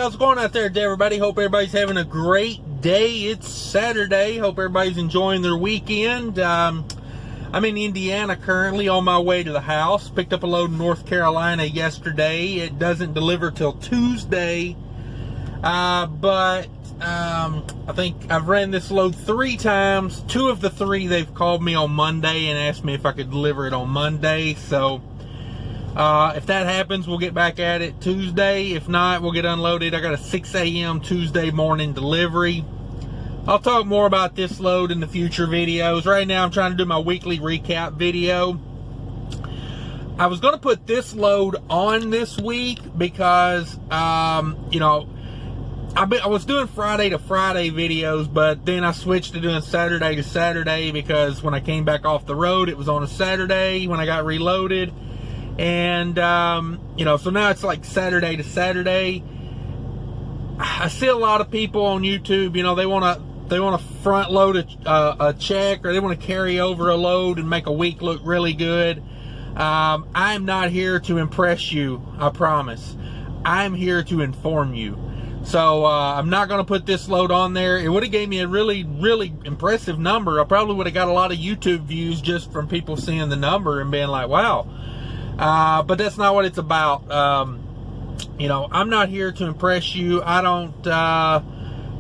how's it going out there to everybody? Hope everybody's having a great day. It's Saturday. Hope everybody's enjoying their weekend. I'm in Indiana currently on my way to the house. Picked up a load in North Carolina yesterday. It doesn't deliver till Tuesday. But I think I've ran this load 3 times. 2 of the 3 they've called me on Monday and asked me if I could deliver it on Monday. So if that happens, we'll get back at it Tuesday. If not, we'll get unloaded. I got a 6 a.m. Tuesday morning delivery. I'll talk more about this load in the future videos. Right now, I'm trying to do my weekly recap video. I was going to put this load on this week because, you know, I was doing Friday to Friday videos, but then I switched to doing Saturday to Saturday because when I came back off the road, it was on a Saturday when I got reloaded. And, you know, so now it's like Saturday to Saturday. I see a lot of people on YouTube, you know, they want to front load a check, or they want to carry over a load and make a week look really good. I'm not here to impress you, I promise. I'm here to inform you. So I'm not going to put this load on there. It would have gave me a really, really impressive number. I probably would have got a lot of YouTube views just from people seeing the number and being like, wow. But that's not what it's about. You know, I'm not here to impress you. I don't,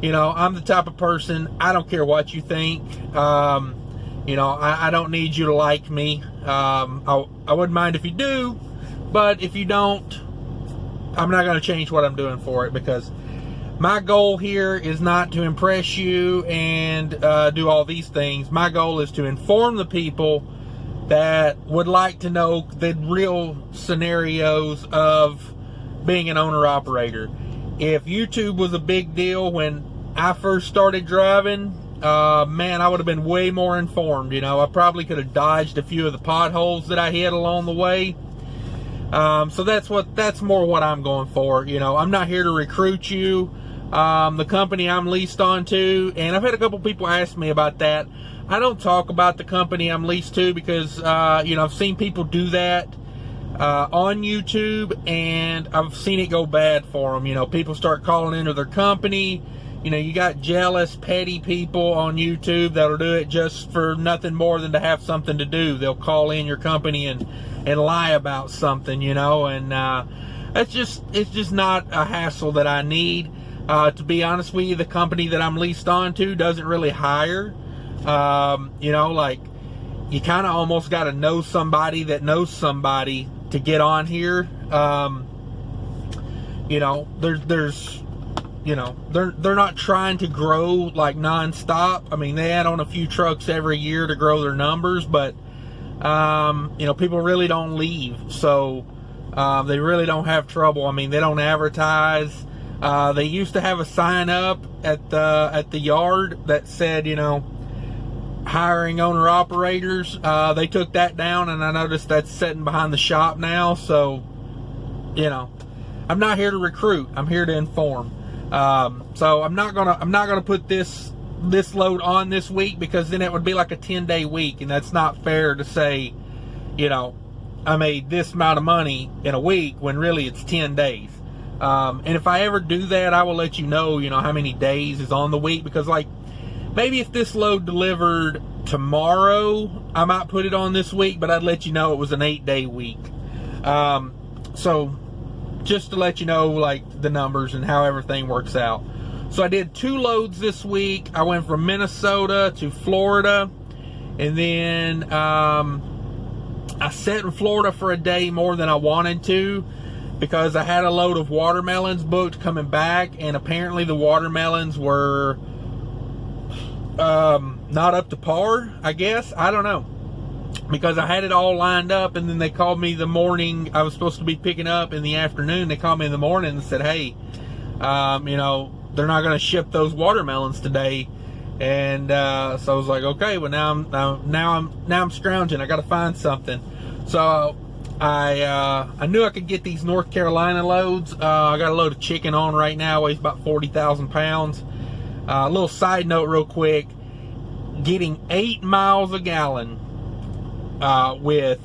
you know, I'm the type of person, I don't care what you think. You know, I don't need you to like me. I wouldn't mind if you do, but if you don't, I'm not going to change what I'm doing for it, because my goal here is not to impress you and do all these things. My goal is to inform the people that would like to know the real scenarios of being an owner-operator. If YouTube was a big deal when I first started driving, man, I would have been way more informed. You know, I probably could have dodged a few of the potholes that I hit along the way. So that's more what I'm going for. You know, I'm not here to recruit you. The company I'm leased onto, and I've had a couple people ask me about that. I don't talk about the company I'm leased to because, you know, I've seen people do that on YouTube, and I've seen it go bad for them. You know, people start calling into their company. You know, you got jealous, petty people on YouTube that'll do it just for nothing more than to have something to do. They'll call in your company and lie about something, you know, and it's just not a hassle that I need. To be honest with you, the company that I'm leased onto doesn't really hire. You know, like, you kind of almost got to know somebody that knows somebody to get on here. You know, there's you know, they're not trying to grow like nonstop. I mean, they add on a few trucks every year to grow their numbers, but you know, people really don't leave, so they really don't have trouble. I mean, they don't advertise. They used to have a sign up at the yard that said, you know, hiring owner operators. They took that down, and I noticed that's sitting behind the shop now. So, you know, I'm not here to recruit. I'm here to inform. So I'm not gonna put this load on this week, because then it would be like a 10-day week, and that's not fair to say, you know, I made this amount of money in a week when really it's 10 days. And if I ever do that, I will let you know, you know, how many days is on the week, because, like, maybe if this load delivered tomorrow, I might put it on this week, but I'd let you know it was an 8-day week. So just to let you know, like, the numbers and how everything works out. So I did 2 loads this week. I went from Minnesota to Florida, and then I sat in Florida for a day more than I wanted to, because I had a load of watermelons booked coming back, and apparently the watermelons were not up to par, I guess. I don't know, because I had it all lined up, and then they called me the morning I was supposed to be picking up in the afternoon. They called me in the morning and said, hey, you know, they're not going to ship those watermelons today. And so I was like, okay, well, now I'm scrounging. I got to find something. So I knew I could get these North Carolina loads. I got a load of chicken on right now, weighs about 40,000 pounds. A little side note real quick, getting 8 miles a gallon with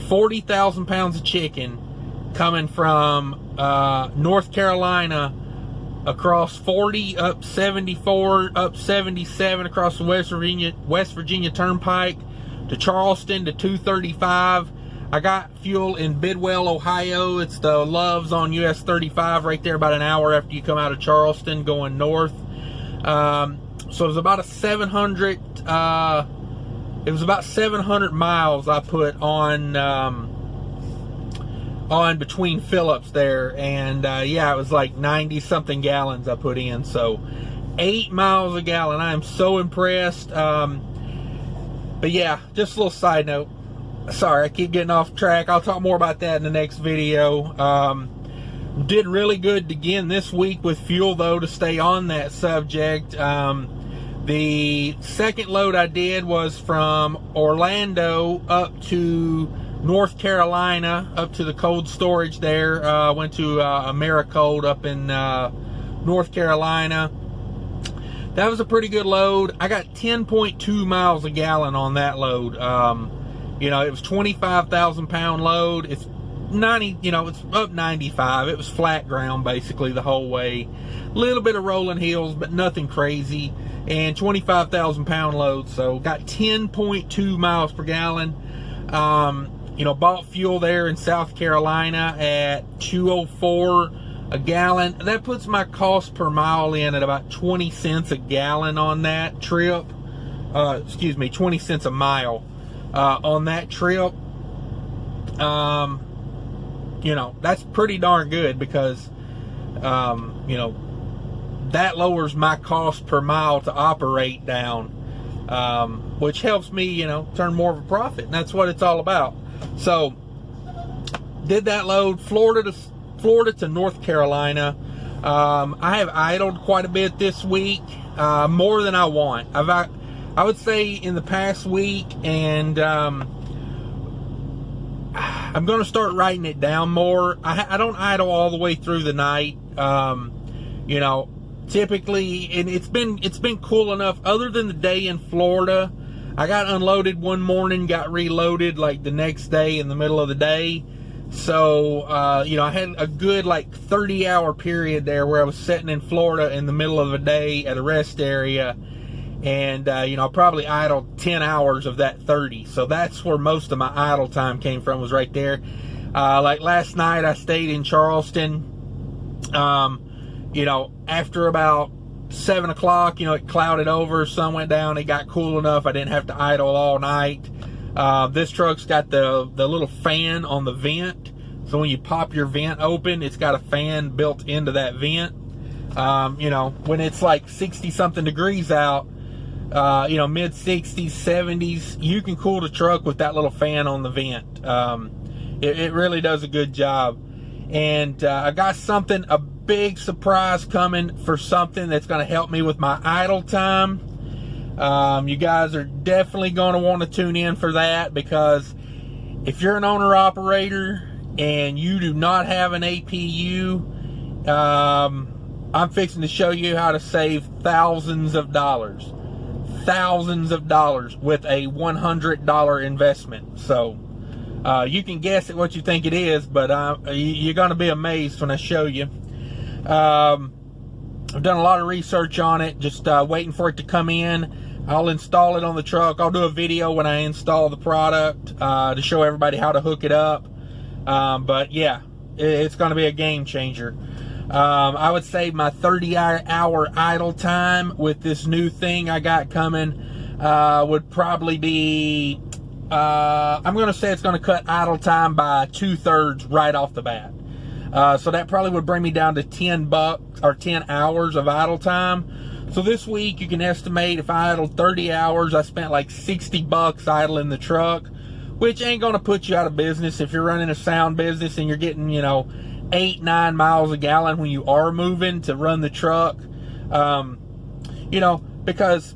40,000 pounds of chicken coming from North Carolina across 40, up 74, up 77 across the West Virginia Turnpike to Charleston to 235. I got fuel in Bidwell, Ohio. It's the Loves on US 35 right there, about an hour after you come out of Charleston going north. So it was about a 700 miles I put on between fill-ups there, and yeah, it was like 90 something gallons I put in. So 8 miles a gallon. I am so impressed. But yeah, just a little side note. Sorry, I keep getting off track. I'll talk more about that in the next video. Did really good again this week with fuel, though, to stay on that subject. The second load I did was from Orlando up to North Carolina, up to the cold storage there. Went to Americold up in North Carolina. That was a pretty good load. I got 10.2 miles a gallon on that load. You know, it was 25,000 pound load. It's 90, you know, it's up 95. It was flat ground basically the whole way. A little bit of rolling hills, but nothing crazy. And 25,000 pound load. So got 10.2 miles per gallon. You know, bought fuel there in South Carolina at $2.04 a gallon. That puts my cost per mile in at about 20 cents a gallon on that trip. Excuse me, 20 cents a mile. On that trip. You know, that's pretty darn good because, you know, that lowers my cost per mile to operate down, which helps me, you know, turn more of a profit. And that's what it's all about. So, did that load, Florida to North Carolina. I have idled quite a bit this week, more than I want. I would say in the past week, and I'm going to start writing it down more. I don't idle all the way through the night. You know, typically, and it's been cool enough. Other than the day in Florida, I got unloaded one morning, got reloaded like the next day in the middle of the day. So, you know, I had a good like 30-hour period there where I was sitting in Florida in the middle of the day at a rest area. And, you know, I probably idled 10 hours of that 30. So that's where most of my idle time came from, was right there. Like last night, I stayed in Charleston. You know, after about 7 o'clock, you know, it clouded over, sun went down, it got cool enough. I didn't have to idle all night. This truck's got the little fan on the vent. So when you pop your vent open, it's got a fan built into that vent. You know, when it's like 60 something degrees out, you know, mid 60s, 70s, you can cool the truck with that little fan on the vent. It really does a good job. And I got a big surprise coming for something that's going to help me with my idle time. You guys are definitely going to want to tune in for that, because if you're an owner operator and you do not have an APU, I'm fixing to show you how to save thousands of dollars with a $100 investment. So you can guess at what you think it is, but you're going to be amazed when I show you. I've done a lot of research on it, just waiting for it to come in. I'll install it on the truck. I'll do a video when I install the product to show everybody how to hook it up. But yeah, it's going to be a game changer. I would say my 30-hour idle time with this new thing I got coming would probably be, I'm going to say it's going to cut idle time by 2/3 right off the bat. So that probably would bring me down to $10 or 10 hours of idle time. So this week, you can estimate if I idled 30 hours, I spent like $60 idling the truck, which ain't going to put you out of business if you're running a sound business and you're getting, you know, 8-9 miles a gallon when you are moving to run the truck. You know, because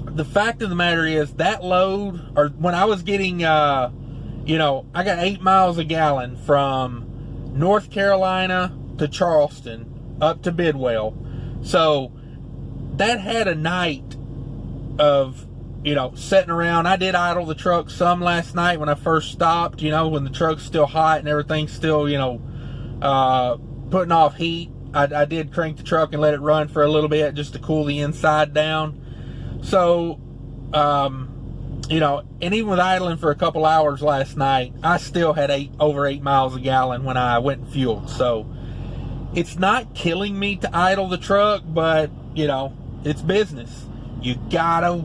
the fact of the matter is that load, or when I was getting, you know, I got 8 miles a gallon from North Carolina to Charleston up to Bidwell. So that had a night of, you know, sitting around. I did idle the truck some last night when I first stopped, you know, when the truck's still hot and everything's still, you know, putting off heat. I did crank the truck and let it run for a little bit just to cool the inside down. So, you know, and even with idling for a couple hours last night, I still had over 8 miles a gallon when I went and fueled. So it's not killing me to idle the truck, but you know, it's business. You gotta,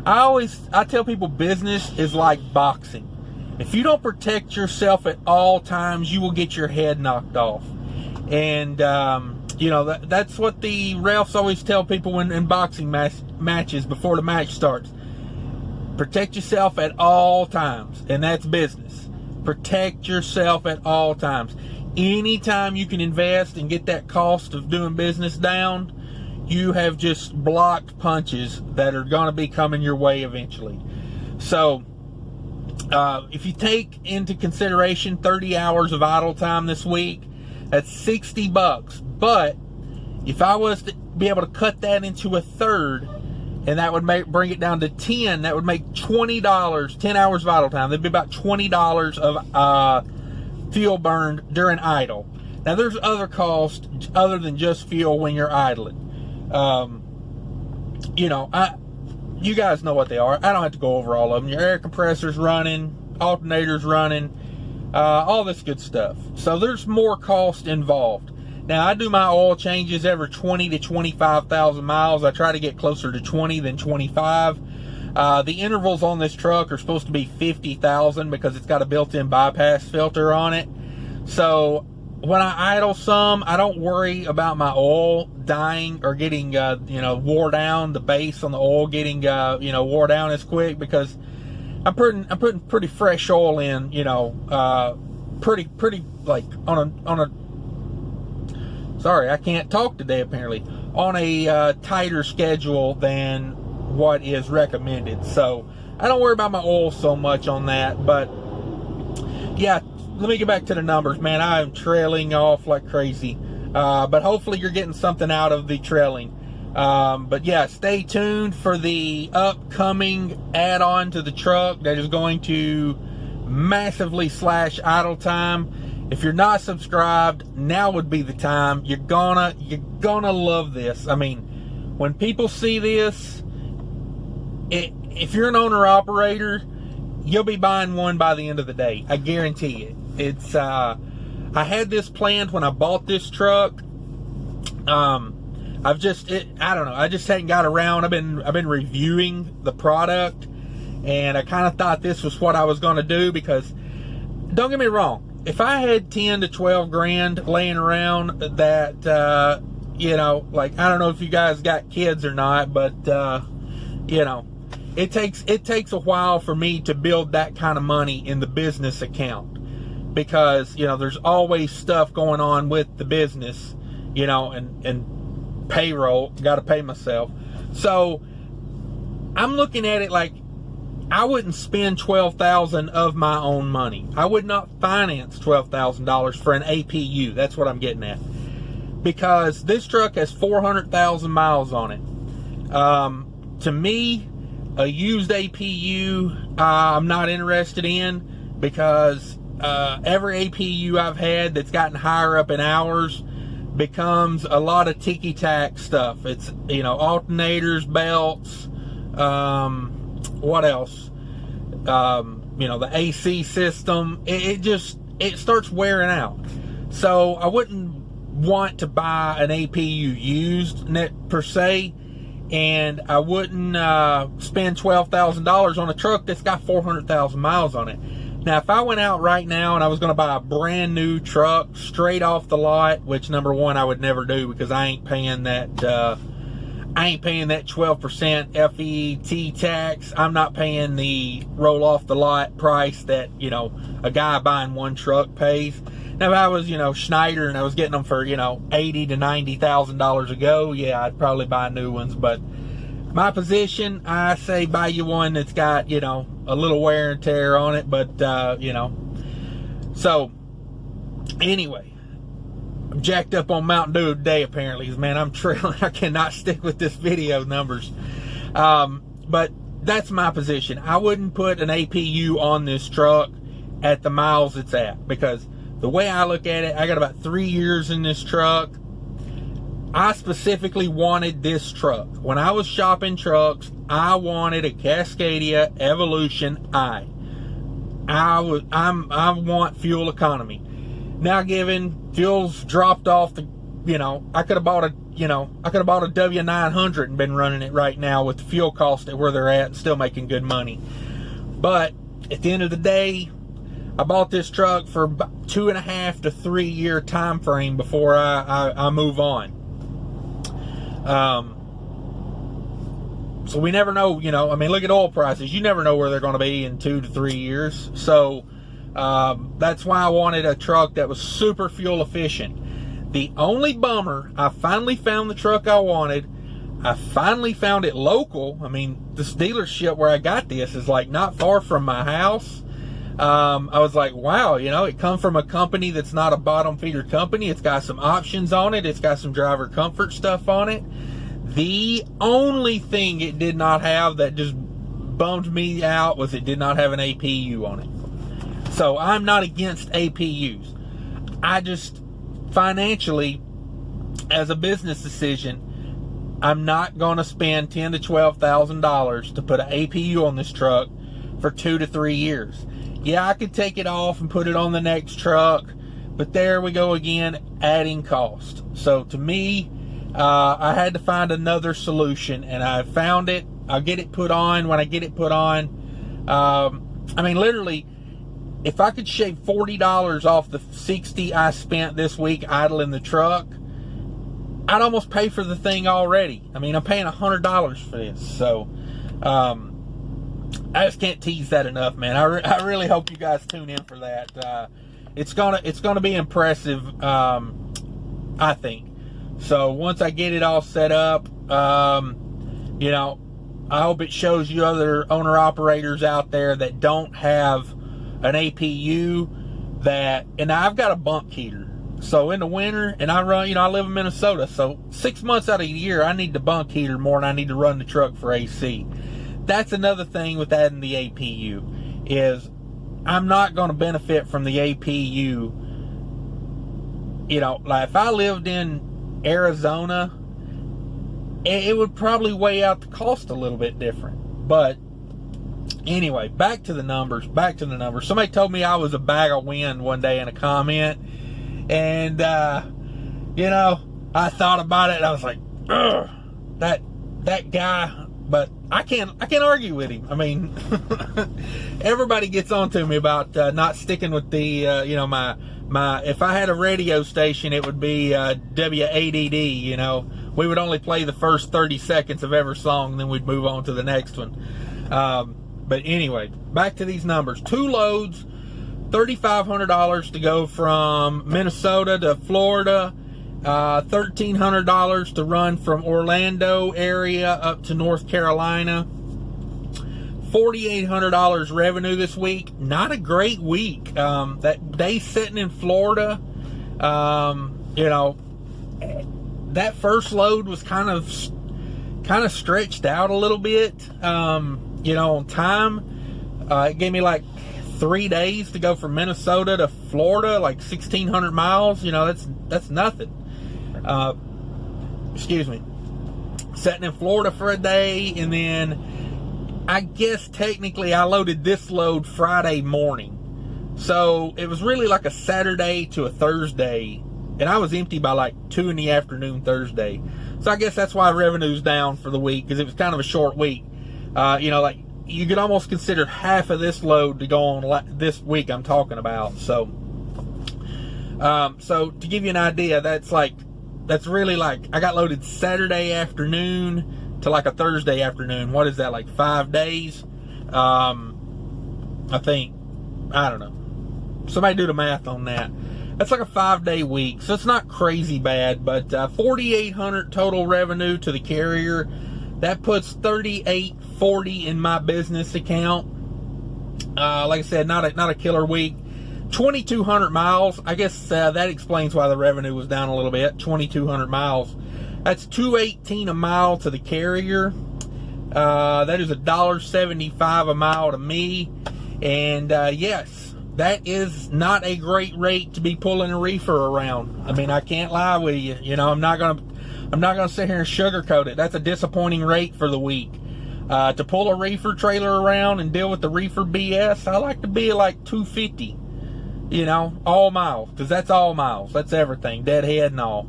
I tell people business is like boxing. If you don't protect yourself at all times, you will get your head knocked off. And, you know, that's what the refs always tell people in boxing matches before the match starts. Protect yourself at all times. And that's business. Protect yourself at all times. Anytime you can invest and get that cost of doing business down, you have just blocked punches that are going to be coming your way eventually. So, if you take into consideration 30 hours of idle time this week, that's $60. But if I was to be able to cut that into a third, and that would bring it down to 10, that would make $20, 10 hours of idle time. That'd be about $20 of fuel burned during idle. Now, there's other costs other than just fuel when you're idling. You know, you guys know what they are. I don't have to go over all of them. Your air compressor's running, alternators running, all this good stuff. So there's more cost involved. Now, I do my oil changes every 20 to 25,000 miles. I try to get closer to 20 than 25. The intervals on this truck are supposed to be 50,000 because it's got a built-in bypass filter on it. So when I idle some, I don't worry about my oil dying or getting, you know, wore down. The base on the oil getting, you know, wore down as quick, because I'm putting pretty fresh oil in, you know, pretty like on a sorry, I can't talk today apparently, on a tighter schedule than what is recommended. So I don't worry about my oil so much on that. But yeah, let me get back to the numbers, man. I am trailing off like crazy, but hopefully you're getting something out of the trailing. But yeah, stay tuned for the upcoming add-on to the truck that is going to massively slash idle time. If you're not subscribed, now would be the time. You're gonna love this. I mean, when people see this, if you're an owner-operator, you'll be buying one by the end of the day. I guarantee it. It's I had this planned when I bought this truck. I don't know. I just hadn't got around. I've been reviewing the product, and I kind of thought this was what I was going to do, because don't get me wrong, if I had 10 to 12 grand laying around that, you know, like, I don't know if you guys got kids or not, but, you know, it takes a while for me to build that kind of money in the business account, because, you know, there's always stuff going on with the business, you know, and payroll, got to pay myself. So I'm looking at it like, I wouldn't spend $12,000 of my own money. I would not finance $12,000 for an APU. That's what I'm getting at. Because this truck has 400,000 miles on it. To me, a used APU, I'm not interested in, because every APU I've had that's gotten higher up in hours becomes a lot of ticky-tack stuff. It's, you know, alternators, belts, what else? You know, the AC system, it starts wearing out. So I wouldn't want to buy an APU used per se, and I wouldn't spend $12,000 on a truck that's got 400,000 miles on it. Now, if I went out right now and I was going to buy a brand new truck straight off the lot, which number one I would never do, because I ain't paying that 12% FET tax. I'm not paying the roll off the lot price that, you know, a guy buying one truck pays. Now, if I was, you know, Schneider and I was getting them for, you know, $80,000 to $90,000 a go, yeah, I'd probably buy new ones. But my position, I say buy you one that's got, you know, a little wear and tear on it. But, you know, so anyway, I'm jacked up on Mountain Dew today, apparently, because, man, I'm trailing. I cannot stick with this video numbers. But that's my position. I wouldn't put an APU on this truck at the miles it's at, because the way I look at it, I got about 3 years in this truck. I specifically wanted this truck. When I was shopping trucks, I wanted a Cascadia Evolution I. I want fuel economy. Now, given fuel's dropped off the, I could have bought a W900 and been running it right now with the fuel cost at where they're at and still making good money. But at the end of the day, I bought this truck for about 2.5 to 3 year time frame before I move on. So we never know, look at oil prices. You never know where they're going to be in 2 to 3 years. So that's why I wanted a truck that was super fuel efficient. The only bummer, I finally found the truck I wanted. I finally found it local. This dealership where I got this is like not far from my house. I was like, wow, it comes from a company that's not a bottom feeder company. It's got some options on it. It's got some driver comfort stuff on it. The only thing it did not have that just bummed me out was it did not have an APU on it. So I'm not against APUs. I just financially, as a business decision, I'm not going to spend $10,000 to $12,000 to put an APU on this truck for 2 to 3 years. Yeah, I could take it off and put it on the next truck, but there we go again, adding cost. So to me, I had to find another solution, and I found it. I'll get it put on when I get it put on. Literally, if I could shave $40 off the $60 I spent this week idling the truck, I'd almost pay for the thing already. I'm paying $100 for this. So, I just can't tease that enough, man. I really hope you guys tune in for that. It's gonna be impressive, I think. So once I get it all set up, I hope it shows you other owner operators out there that don't have an APU and I've got a bunk heater. So in the winter, and I live in Minnesota, so 6 months out of the year, I need the bunk heater more than I need to run the truck for AC. That's another thing with adding the APU, is I'm not going to benefit from the APU. Like if I lived in Arizona, it would probably weigh out the cost a little bit different. But anyway, back to the numbers. Somebody told me I was a bag of wind one day in a comment. And, I thought about it and I was like, ugh, that guy. But I can't argue with him. Everybody gets on to me about not sticking with the, if I had a radio station, it would be WADD, We would only play the first 30 seconds of every song, and then we'd move on to the next one. But anyway, back to these numbers. 2 loads, $3,500 to go from Minnesota to Florida. $1,300 to run from Orlando area up to North Carolina. $4,800 revenue this week. Not a great week. That day sitting in Florida, that first load was kind of stretched out a little bit. On time, it gave me like 3 days to go from Minnesota to Florida, like 1,600 miles. That's nothing. Sitting in Florida for a day, and then I guess technically I loaded this load Friday morning. So it was really like a Saturday to a Thursday, and I was empty by like 2 in the afternoon Thursday. So I guess that's why revenue's down for the week, because it was kind of a short week. Like you could almost consider half of this load to go on this week I'm talking about. So to give you an idea, that's really like I got loaded Saturday afternoon to like a Thursday afternoon. What is that, like 5 days? I think, I don't know. Somebody do the math on that. That's like a 5-day week, so it's not crazy bad, but $4,800 total revenue to the carrier. That puts $3,840 in my business account. Like I said, not a killer week. 2,200 miles. I guess that explains why the revenue was down a little bit. 2,200 miles. That's $2.18 a mile to the carrier. That is $1.75 a mile to me. And yes, that is not a great rate to be pulling a reefer around. I mean, I can't lie with you. You know, I'm not gonna sit here and sugarcoat it. That's a disappointing rate for the week. To pull a reefer trailer around and deal with the reefer BS, I like to be at like 250. You know, all miles, because that's all miles. That's everything, deadhead and all.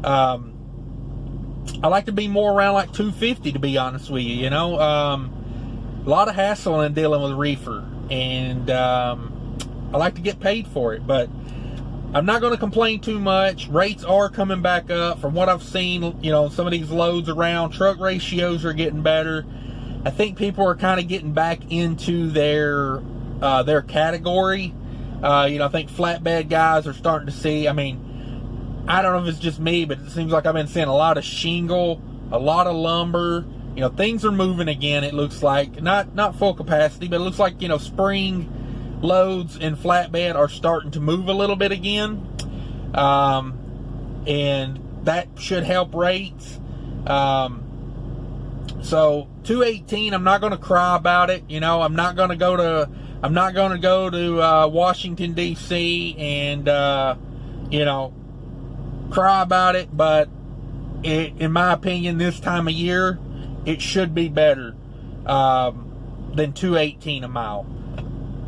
I like to be more around like 250, to be honest with you. You know, a lot of hassle in dealing with reefer, and I like to get paid for it, but I'm not going to complain too much. Rates are coming back up. From what I've seen, you know, some of these loads around, truck ratios are getting better. I think people are kind of getting back into their category. You know, I think flatbed guys are starting to see, I mean, I don't know if it's just me, but it seems like I've been seeing a lot of shingle, a lot of lumber. You know, things are moving again, it looks like. Not full capacity, but it looks like, you know, spring loads and flatbed are starting to move a little bit again. And that should help rates. So 218, I'm not going to cry about it. You know, I'm not going to go to Washington D.C. and you know, cry about it, but in my opinion, this time of year, it should be better than 218 a mile.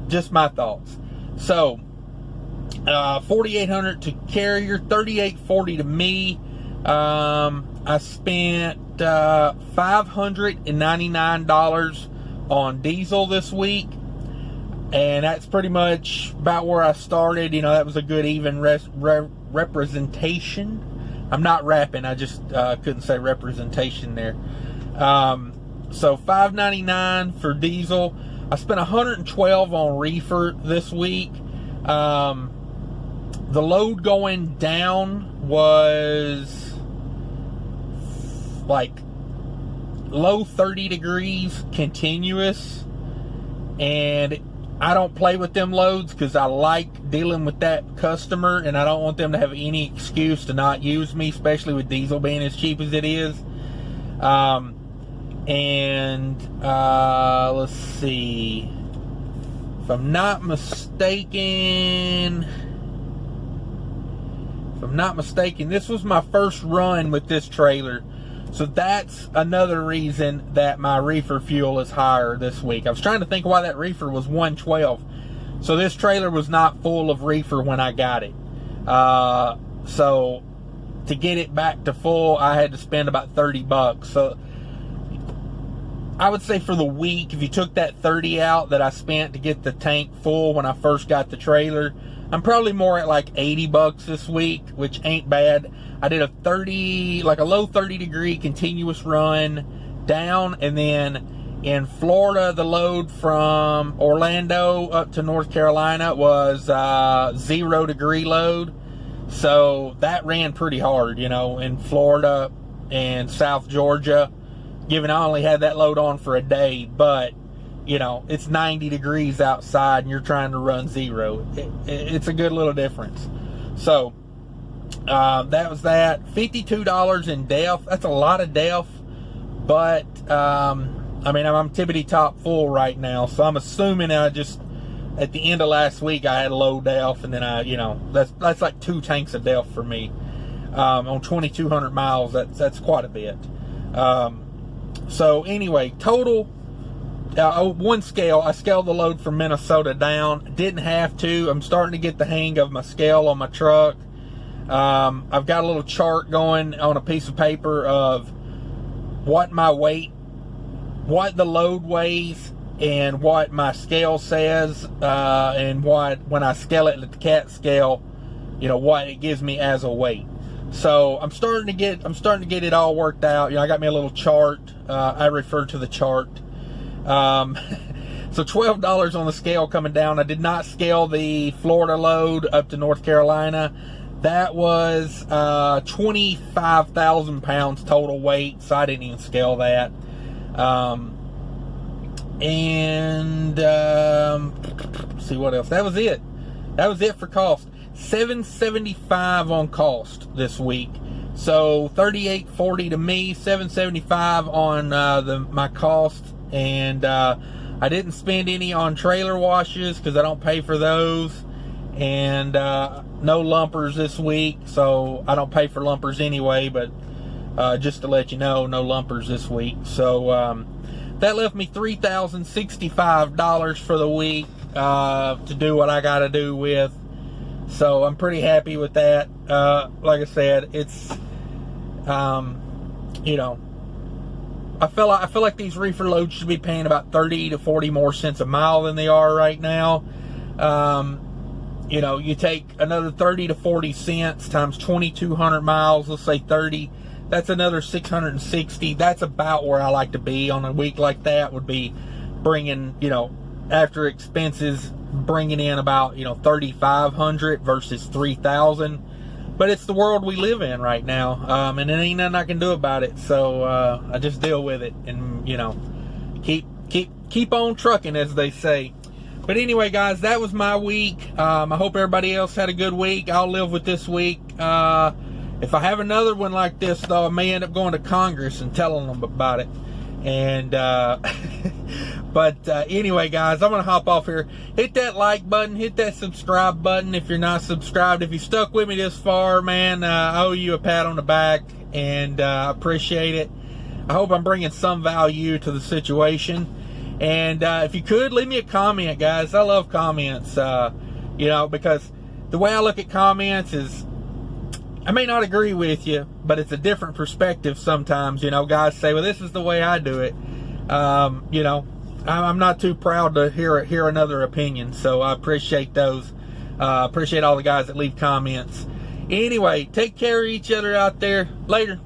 Just my thoughts. So 4,800 to carrier, 3,840 to me. I spent $599 on diesel this week, and that's pretty much about where I started. You know, that was a good even representation. I'm not rapping, I just couldn't say representation there. So $599 for diesel. I spent $112 on reefer this week. The load going down was like low 30 degrees continuous, and I don't play with them loads because I like dealing with that customer, and I don't want them to have any excuse to not use me, especially with diesel being as cheap as it is. Let's see, if I'm not mistaken, this was my first run with this trailer. So that's another reason that my reefer fuel is higher this week. I was trying to think why that reefer was 112. So this trailer was not full of reefer when I got it. So to get it back to full, I had to spend about $30. So I would say for the week, if you took that 30 out that I spent to get the tank full when I first got the trailer, I'm probably more at like $80 this week, which ain't bad. I did a low 30 degree continuous run down, and then in Florida, the load from Orlando up to North Carolina was 0 degree load. So that ran pretty hard, you know, in Florida and South Georgia, given I only had that load on for a day, but you know, it's 90 degrees outside and you're trying to run 0. It's a good little difference. So that was that. $52 in DEF. That's a lot of DEF, but I mean, I'm tippity top full right now, so I'm assuming I just, at the end of last week, I had low DEF, and then you know, that's like 2 tanks of DEF for me. On 2,200 miles, that's quite a bit. So anyway, total, one scale, I scaled the load from Minnesota down. Didn't have to. I'm starting to get the hang of my scale on my truck. I've got a little chart going on a piece of paper of what my weight, what the load weighs, and what my scale says, and what, when I scale it at the cat scale, you know, what it gives me as a weight. So I'm starting to get it all worked out. You know, I got me a little chart. I refer to the chart. So $12 on the scale coming down. I did not scale the Florida load up to North Carolina. That was 25,000 pounds total weight, so I didn't even scale that. See what else. That was it. That was it for cost. $775 on cost this week. So $3,840 to me, $775 on my cost, and I I didn't spend any on trailer washes because I don't pay for those, and no lumpers this week, so I don't pay for lumpers anyway, but just to let you know, no lumpers this week. So that left me $3,065 for the week to do what I got to do with. So I'm pretty happy with that. Like I said, it's you know, I feel like these reefer loads should be paying about 30 to 40 more cents a mile than they are right now. You know, you take another 30 to 40 cents times 2,200 miles, let's say 30, that's another 660. That's about where I like to be on a week like that, would be bringing, you know, after expenses, bringing in about, you know, 3,500 versus 3,000. But it's the world we live in right now, and there ain't nothing I can do about it. So I just deal with it, and you know, keep on trucking, as they say. But anyway, guys, that was my week. I hope everybody else had a good week. I'll live with this week. If I have another one like this, though, I may end up going to Congress and telling them about it. And but anyway, guys, I'm gonna hop off here. Hit that like button, hit that subscribe button if you're not subscribed. If you stuck with me this far, man, I owe you a pat on the back, and I appreciate it. I hope I'm bringing some value to the situation. And if you could, leave me a comment, guys. I love comments, you know, because the way I look at comments is, I may not agree with you, but it's a different perspective sometimes. You know, guys say, well, this is the way I do it. You know, I'm not too proud to hear another opinion, so I appreciate those. Appreciate all the guys that leave comments. Anyway, take care of each other out there. Later.